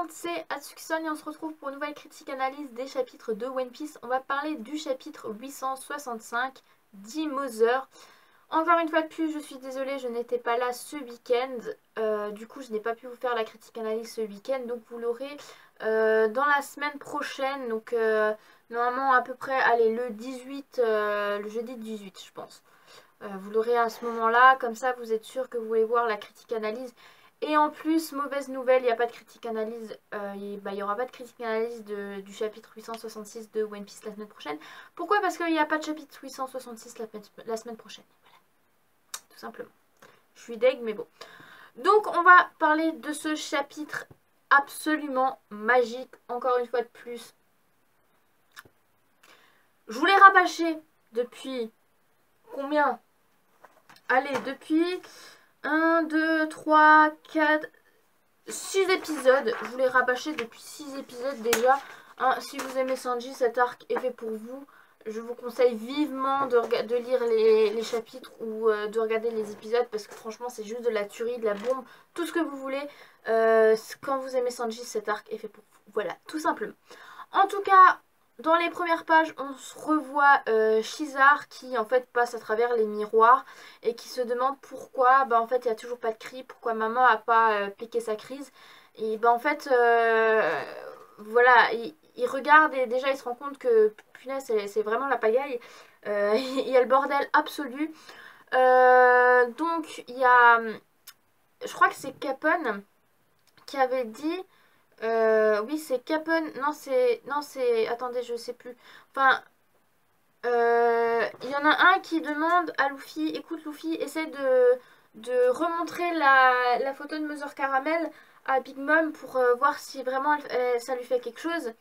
monde, c'est Atsuki-san et on se retrouve pour une nouvelle critique analyse des chapitres de One Piece. On va parler du chapitre 865 d'E-Mother. Encore une fois de plus, je suis désolée, je n'étais pas là ce week-end. Du coup, je n'ai pas pu vous faire la critique analyse ce week-end. Donc vous l'aurez dans la semaine prochaine. Donc normalement à peu près, allez, le 18, le jeudi 18 je pense. Vous l'aurez à ce moment-là, comme ça vous êtes sûr que vous voulez voir la critique analyse. Et en plus, mauvaise nouvelle, il n'y a pas de critique analyse, il n'y aura pas de critique analyse du chapitre 866 de One Piece la semaine prochaine. Pourquoi? Parce qu'il n'y a pas de chapitre 866 la semaine prochaine. Voilà, tout simplement. Je suis deg, mais bon. Donc on va parler de ce chapitre absolument magique, encore une fois de plus. Je vous l'ai rabâché depuis combien? Allez, depuis 1, 2, 3, 4, 6 épisodes. Je vous l'ai rabâché depuis 6 épisodes déjà. Hein, si vous aimez Sanji, cet arc est fait pour vous. Je vous conseille vivement de lire les chapitres ou de regarder les épisodes parce que franchement c'est juste de la tuerie, de la bombe, tout ce que vous voulez. Quand vous aimez Sanji, cet arc est fait pour vous. Voilà, tout simplement. En tout cas, dans les premières pages, on se revoit Shizar qui en fait passe à travers les miroirs et qui se demande pourquoi, en fait il n'y a toujours pas de cri, pourquoi maman a pas piqué sa crise. Et en fait, voilà, il regarde et déjà il se rend compte que punaise c'est vraiment la pagaille. Il y a le bordel absolu. Donc il y a, je crois que c'est Capone qui avait dit... oui, c'est Capone. Non, c'est. Non, c'est. Attendez, je sais plus. Enfin. Il y en a un qui demande à Luffy, écoute Luffy, essaie de remontrer la photo de Mother Caramel à Big Mom pour voir si vraiment ça lui fait quelque chose.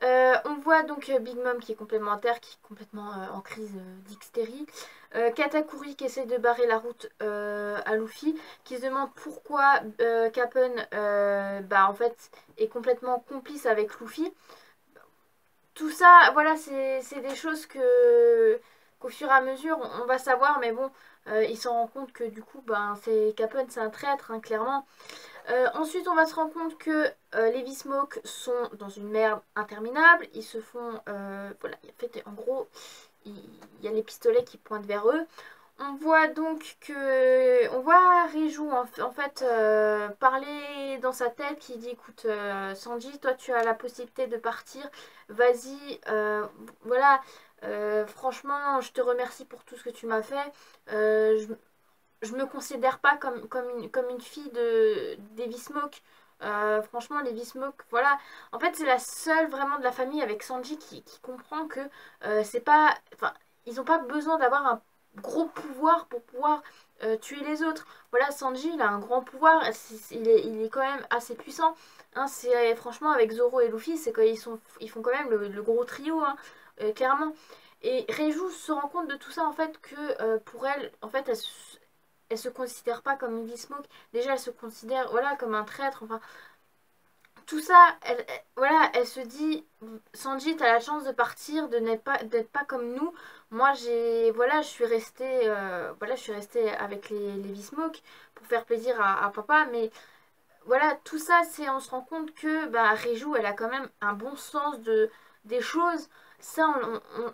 On voit donc Big Mom qui est complètement à terre, qui est complètement en crise d'hystérie. Katakuri qui essaie de barrer la route à Luffy, qui se demande pourquoi Capone en fait est complètement complice avec Luffy. Tout ça, voilà, c'est des choses qu'au fur et à mesure on va savoir, mais bon, il s'en rend compte que du coup, c'est Capone, c'est un traître, hein, clairement. Ensuite, on va se rendre compte que les V-Smoke sont dans une merde interminable. Ils se font... voilà, en fait, en gros, il y a les pistolets qui pointent vers eux. On voit donc que... On voit Reiju, en fait, parler dans sa tête, qui dit, écoute, Sanji, toi, tu as la possibilité de partir. Vas-y, voilà... franchement, je te remercie pour tout ce que tu m'as fait. Je me considère pas comme une fille des V-Smoke. Franchement, les V-Smoke, voilà. En fait, c'est la seule vraiment de la famille avec Sanji qui comprend que c'est pas. Enfin, ils n'ont pas besoin d'avoir un gros pouvoir pour pouvoir tuer les autres. Voilà, Sanji, il a un grand pouvoir. Il est quand même assez puissant. Hein, franchement, avec Zoro et Luffy, c'est ils font quand même le gros trio, hein, clairement. Et Reiju se rend compte de tout ça en fait que pour elle, en fait, elle se considère pas comme une V-Smoke. Déjà, elle se considère voilà, comme un traître. Enfin, tout ça, voilà, elle se dit Sanji, t'as la chance de partir, d'être pas comme nous. Moi, voilà, je suis restée avec les V-Smoke pour faire plaisir à papa. Mais voilà, tout ça, on se rend compte que Reiju, elle a quand même un bon sens des choses. Ça,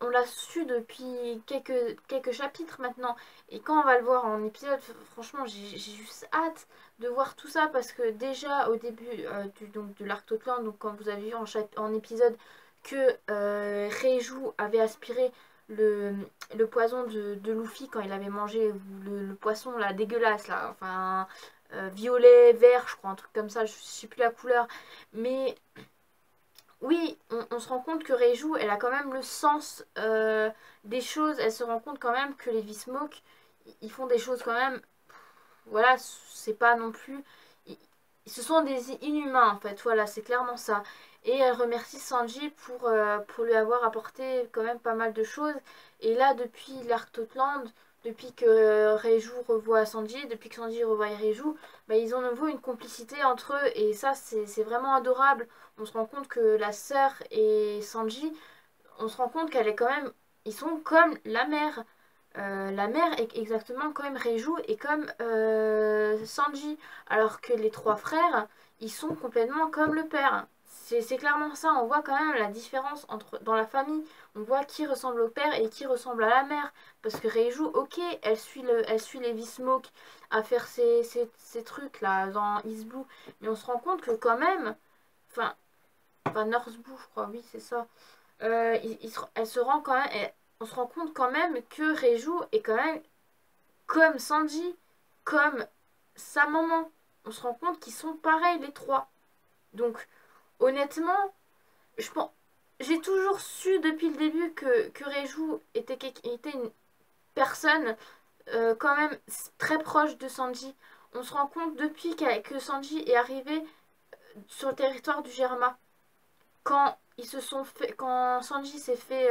on l'a su depuis quelques chapitres maintenant. Et quand on va le voir en épisode, franchement, j'ai juste hâte de voir tout ça parce que déjà au début de l'arc Totland, donc quand vous avez vu en épisode que Reiju avait aspiré le poison de Luffy quand il avait mangé le poisson là dégueulasse là, enfin violet, vert, je crois, un truc comme ça, je sais plus la couleur. Mais oui, on se rend compte que Reiju, elle a quand même le sens des choses. Elle se rend compte quand même que les V-Smoke, ils font des choses quand même. Voilà, c'est pas non plus. Ce sont des inhumains en fait, voilà, c'est clairement ça. Et elle remercie Sanji pour lui avoir apporté quand même pas mal de choses. Et là, depuis l'arc Totland, depuis que Reiju revoit Sanji, depuis que Sanji revoit Reiju, ils ont nouveau une complicité entre eux. Et ça, c'est vraiment adorable. On se rend compte que la sœur et Sanji, on se rend compte qu'elle est quand même... Ils sont comme la mère. La mère est exactement comme Reiju et comme Sanji. Alors que les trois frères, ils sont complètement comme le père. C'est clairement ça, on voit quand même la différence dans la famille. On voit qui ressemble au père et qui ressemble à la mère. Parce que Reiju, ok, elle suit les V-Smoke à faire ces trucs là dans East Blue. Mais on se rend compte que quand même, enfin, North Blue, je crois, oui, c'est ça. Elle se rend quand même, on se rend compte quand même que Reiju est quand même comme Sanji, comme sa maman. On se rend compte qu'ils sont pareils les trois. Donc, honnêtement, je pense, j'ai toujours su depuis le début que Reiju était une personne quand même très proche de Sanji. On se rend compte depuis que Sanji est arrivé sur le territoire du Germa. Quand Sanji s'est fait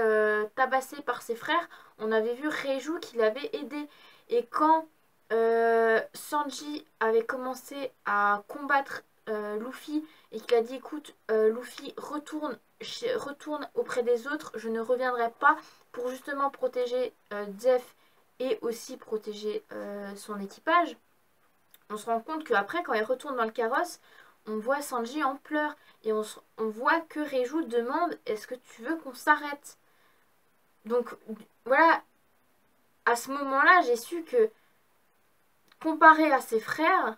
tabasser par ses frères, on avait vu Reiju qui l'avait aidé. Et quand Sanji avait commencé à combattre Luffy et qu'il a dit écoute Luffy retourne auprès des autres, je ne reviendrai pas pour justement protéger Zeff et aussi protéger son équipage. On se rend compte qu'après quand il retourne dans le carrosse, on voit Sanji en pleurs et on voit que Reiju demande est-ce que tu veux qu'on s'arrête. Donc voilà, à ce moment-là j'ai su que comparé à ses frères,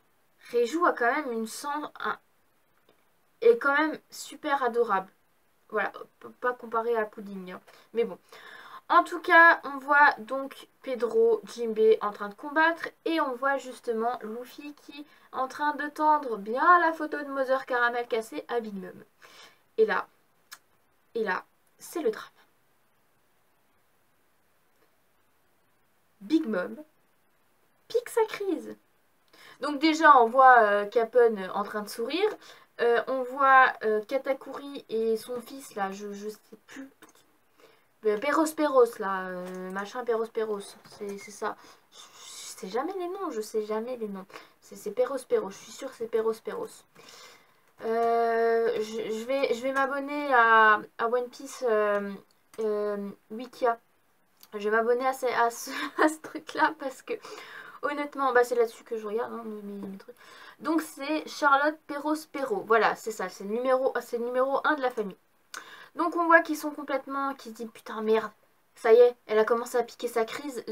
Reiju a quand même est quand même super adorable. Voilà, pas comparé à Pudding, hein. Mais bon. En tout cas, on voit donc Pedro, Jinbei en train de combattre et on voit justement Luffy qui est en train de tendre bien la photo de Mother Caramel cassée à Big Mom. Et là, c'est le drame. Big Mom pique sa crise. Donc déjà, on voit Capone en train de sourire. On voit Katakuri et son fils, là, je sais plus. Perros, là, machin Perros, c'est ça. Je sais jamais les noms, je sais jamais les noms. C'est Perros, je suis sûre que c'est Perros. Je vais m'abonner à One Piece Wikia. Je vais m'abonner à ce truc-là parce que honnêtement, bah c'est là-dessus que je regarde hein, mes trucs. Donc c'est Charlotte Perros. Voilà, c'est ça, c'est le numéro 1 de la famille. Donc on voit qu'ils sont complètement, qu'ils se disent putain merde, ça y est, elle a commencé à piquer sa crise.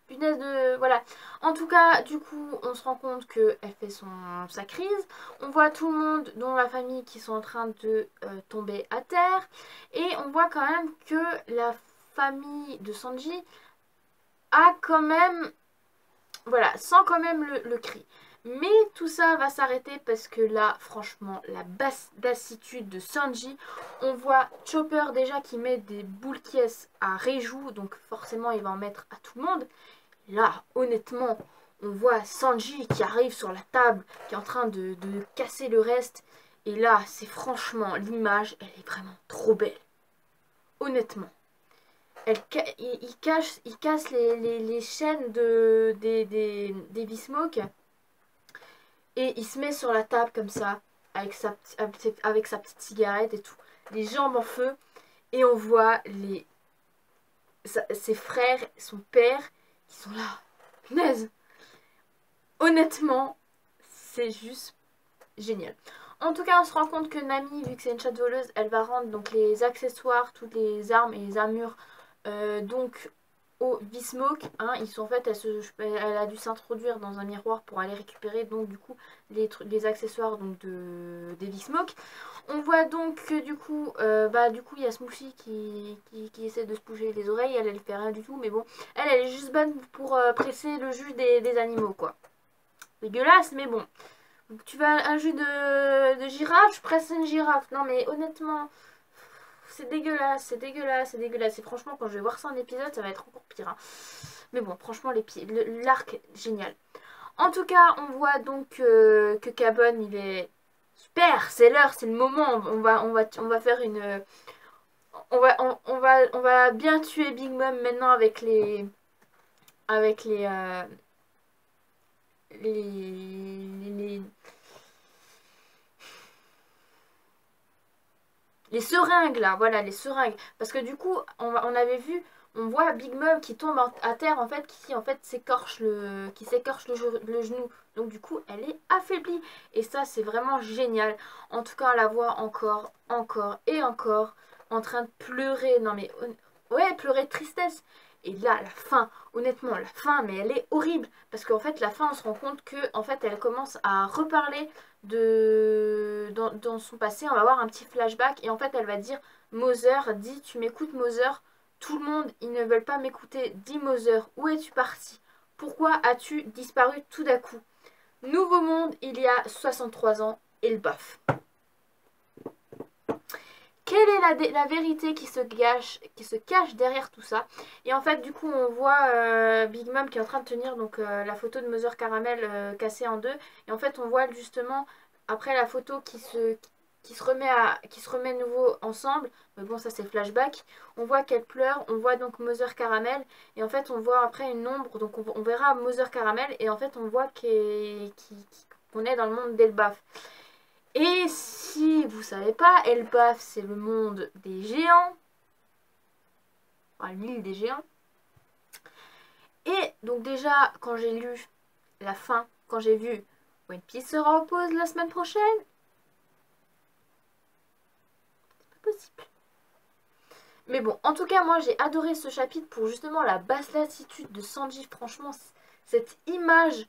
Punaise de... Voilà. En tout cas, du coup, on se rend compte qu'elle fait sa crise. On voit tout le monde, dont la famille, qui sont en train de tomber à terre. Et on voit quand même que la famille de Sanji a quand même... Voilà, sent quand même le cri. Mais tout ça va s'arrêter parce que là, franchement, la basse d'assitude de Sanji, on voit Chopper déjà qui met des boules caisses à Reiju, donc forcément il va en mettre à tout le monde. Là, honnêtement, on voit Sanji qui arrive sur la table, qui est en train de casser le reste. Et là, c'est franchement, l'image, elle est vraiment trop belle. Honnêtement. Il casse les chaînes des V-Smoke. Et il se met sur la table comme ça, avec sa petite cigarette et tout. Les jambes en feu. Et on voit ses frères, son père, qui sont là. Punaise! Honnêtement, c'est juste génial. En tout cas, on se rend compte que Nami, vu que c'est une chatte voleuse, elle va rendre donc les accessoires, toutes les armes et les armures donc au V-Smoke. Hein, ils sont en fait, elle a dû s'introduire dans un miroir pour aller récupérer donc du coup les accessoires donc des V-Smoke. On voit donc que du coup il y a Smooshy qui essaie de se bouger les oreilles. Elle fait rien du tout, mais bon, elle est juste bonne pour presser le jus des animaux quoi. Dégueulasse, mais bon. Donc, tu veux un jus de girafe, je presse une girafe. Non mais honnêtement, c'est dégueulasse, c'est dégueulasse, c'est dégueulasse. Et franchement, quand je vais voir ça en épisode, ça va être encore pire. Hein. Mais bon, franchement, l'arc, génial. En tout cas, on voit donc que Cabon, il est super. C'est l'heure, c'est le moment. On va faire une... On va bien tuer Big Mom maintenant avec les... Avec les seringues là, voilà les seringues. Parce que du coup, on avait vu, on voit Big Mom qui tombe à terre en fait, qui en fait s'écorche le genou. Donc du coup, elle est affaiblie. Et ça, c'est vraiment génial. En tout cas, on la voit encore, encore et encore en train de pleurer. Non mais, ouais, pleurer de tristesse. Et là, la fin, honnêtement, la fin, mais elle est horrible. Parce qu'en fait, la fin, on se rend compte que, en fait, elle commence à reparler dans son passé. On va voir un petit flashback. Et en fait, elle va dire, Mother, dis, tu m'écoutes, Mother? Tout le monde, ils ne veulent pas m'écouter. Dis, Mother, où es-tu parti? Pourquoi as-tu disparu tout d'un coup? Nouveau monde, il y a 63 ans, et le baf. Quelle est la vérité qui se cache derrière tout ça? Et en fait, du coup, on voit Big Mom qui est en train de tenir donc, la photo de Mother Caramel cassée en deux. Et en fait, on voit justement, après la photo qui se remet nouveau ensemble. Mais bon, ça c'est flashback. On voit qu'elle pleure. On voit donc Mother Caramel. Et en fait, on voit après une ombre. Donc, on verra Mother Caramel. Et en fait, on voit qu'on est dans le monde d'Elbaf. Et si vous savez pas, Elbaf, c'est le monde des géants. Enfin, l'île des géants. Et donc déjà, quand j'ai lu la fin, quand j'ai vu One Piece sera en pause la semaine prochaine, c'est pas possible. Mais bon, en tout cas, moi j'ai adoré ce chapitre pour justement la basse latitude de Sanji. Franchement, cette image,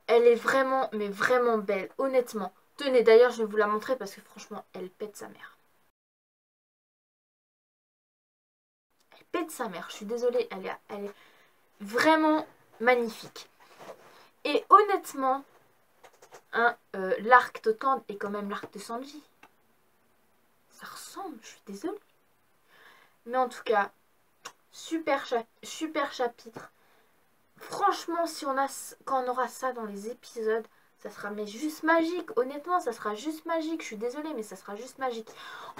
elle est vraiment, mais vraiment belle, honnêtement. Tenez, d'ailleurs, je vais vous la montrer parce que franchement, elle pète sa mère. Elle pète sa mère, je suis désolée, elle est vraiment magnifique. Et honnêtement, hein, l'arc de Kand est quand même l'arc de Sanji. Ça ressemble, je suis désolée. Mais en tout cas, super chapitre. Franchement, quand on aura ça dans les épisodes, ça sera mais juste magique. Honnêtement, ça sera juste magique. Je suis désolée, mais ça sera juste magique.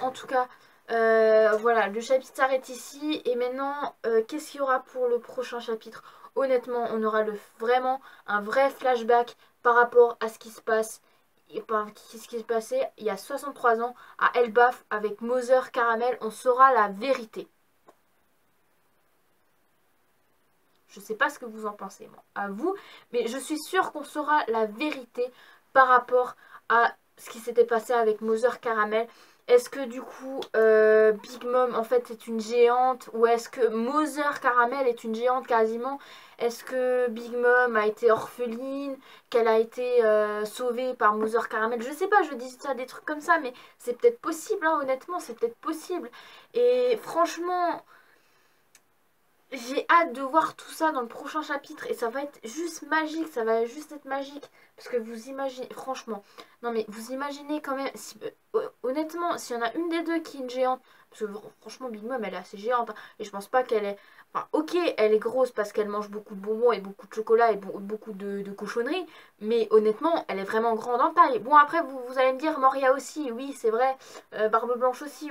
En tout cas, voilà, le chapitre s'arrête ici. Et maintenant, qu'est-ce qu'il y aura pour le prochain chapitre? Honnêtement, on aura vraiment un vrai flashback par rapport à ce qui se passe. Et ce qui se passait il y a 63 ans à Elbaf avec Mother Caramel. On saura la vérité. Je sais pas ce que vous en pensez, moi, à vous, mais je suis sûre qu'on saura la vérité par rapport à ce qui s'était passé avec Mother Caramel. Est-ce que du coup Big Mom en fait est une géante, ou est-ce que Mother Caramel est une géante quasiment? Est-ce que Big Mom a été orpheline, qu'elle a été sauvée par Mother Caramel? Je sais pas, je dis ça des trucs comme ça, mais c'est peut-être possible, hein, honnêtement, c'est peut-être possible. Et franchement, j'ai hâte de voir tout ça dans le prochain chapitre et ça va être juste magique, ça va juste être magique. Parce que vous imaginez, franchement, non mais vous imaginez quand même, honnêtement, s'il y en a une des deux qui est une géante, parce que franchement Big Mom elle est assez géante, hein, et je pense pas qu'elle est, enfin ok elle est grosse parce qu'elle mange beaucoup de bonbons et beaucoup de chocolat et beaucoup de cochonneries, mais honnêtement elle est vraiment grande en taille. Bon après vous allez me dire Moria aussi, oui c'est vrai, Barbe Blanche aussi,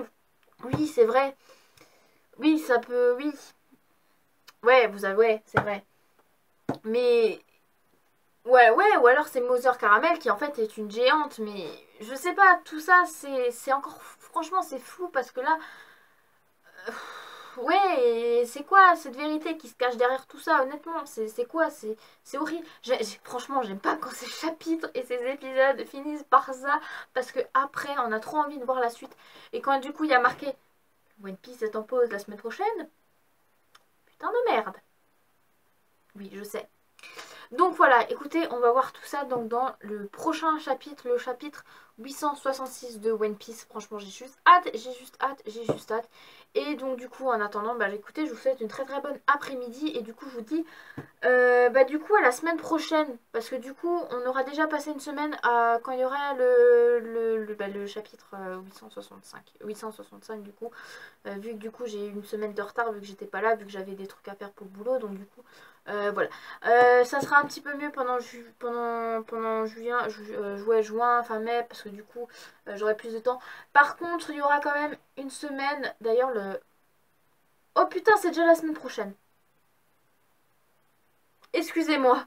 oui c'est vrai, oui ça peut, oui. Ouais, vous avez, ouais, c'est vrai. Mais ouais, ou alors c'est Mother Caramel qui en fait est une géante, mais je sais pas, tout ça c'est encore, franchement c'est fou parce que là, ouais, c'est quoi cette vérité qui se cache derrière tout ça, honnêtement, c'est quoi, c'est horrible. Franchement, j'aime pas quand ces chapitres et ces épisodes finissent par ça, parce que après on a trop envie de voir la suite. Et quand du coup il y a marqué One Piece est en pause la semaine prochaine, putain de merde. Oui, je sais. Donc voilà, écoutez, on va voir tout ça donc dans le prochain chapitre, le chapitre 866 de One Piece. Franchement, j'ai juste hâte, j'ai juste hâte, j'ai juste hâte. Et donc du coup, en attendant, bah écoutez, je vous souhaite une très très bonne après-midi. Et du coup, je vous dis, du coup, à la semaine prochaine. Parce que du coup, on aura déjà passé une semaine quand il y aura le chapitre 865 du coup. Vu que du coup, j'ai eu une semaine de retard, vu que j'étais pas là, vu que j'avais des trucs à faire pour le boulot. Donc du coup, voilà. Ça sera un petit peu mieux pendant juin, fin mai, parce que du coup, j'aurai plus de temps. Par contre, il y aura quand même une semaine. D'ailleurs, oh putain, c'est déjà la semaine prochaine. Excusez-moi.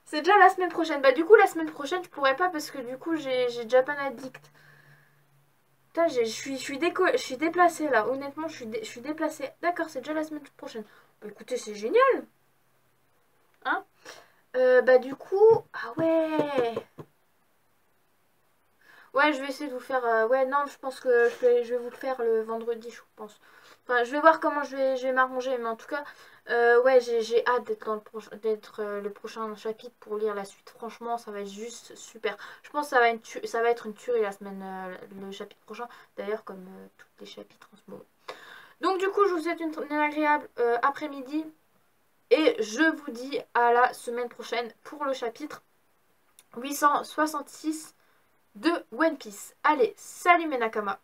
C'est déjà la semaine prochaine. Bah du coup, la semaine prochaine, je pourrais pas parce que du coup, j'ai Japan Addict. Putain, je suis déplacée là. Honnêtement, je suis déplacée. D'accord, c'est déjà la semaine prochaine. Bah écoutez, c'est génial. Hein. Bah du coup... Ah ouais. Ouais, je vais essayer de vous faire... Ouais, non, je pense que je vais vous le faire le vendredi, je pense. Enfin, je vais voir comment je vais m'arranger. Mais en tout cas, ouais, j'ai hâte d'être d'être le prochain chapitre pour lire la suite. Franchement, ça va être juste super. Je pense que ça va être une tuerie la semaine, le chapitre prochain. D'ailleurs, comme tous les chapitres en ce moment. Donc du coup, je vous souhaite une agréable après-midi. Et je vous dis à la semaine prochaine pour le chapitre 866 de One Piece. Allez, salut mes Nakama.